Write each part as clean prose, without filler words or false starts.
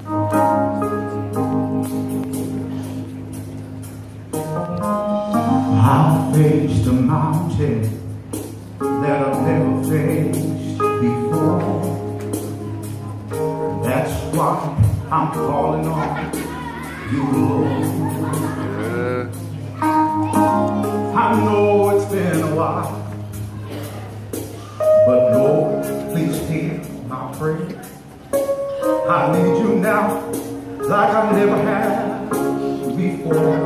I faced a mountain that I've never faced before. That's why I'm calling on you, Lord. I know it's been a while, but Lord, please hear my prayer. I need you now like I never have before.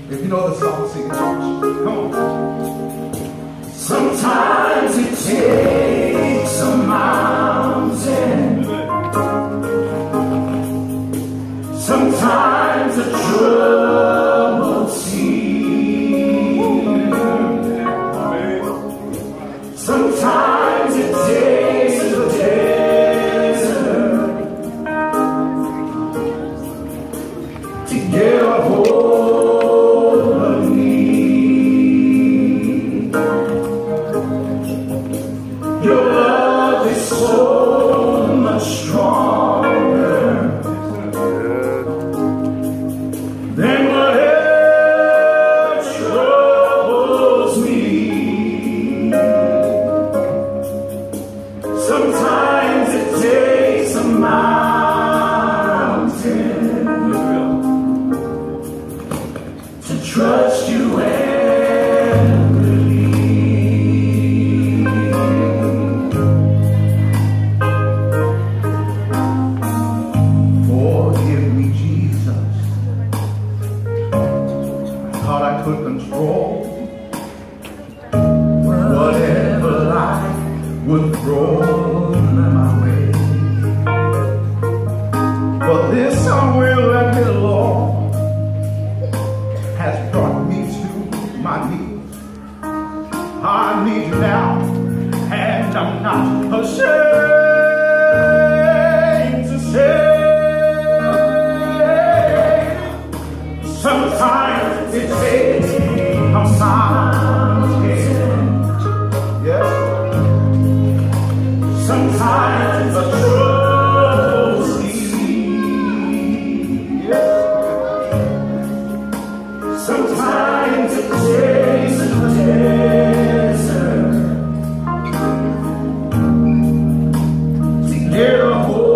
If you know the song, sing it, church. Come on. Sometimes it takes a mountain, sometimes a troubled sea, sometimes it takes a desert to get a hold of me. Your love is so much stronger than whatever troubles me. Sometimes it takes a mountain to trust you and believe. Forgive me, Jesus. I thought I could control whatever life would throw my way, but this unrelenting Lord has brought me to my knees. I need you now, and I'm not ashamed to say, sometimes it takes a mountain, yes, sometimes a troubled sea, yes, sometimes it takes a desert to get a hold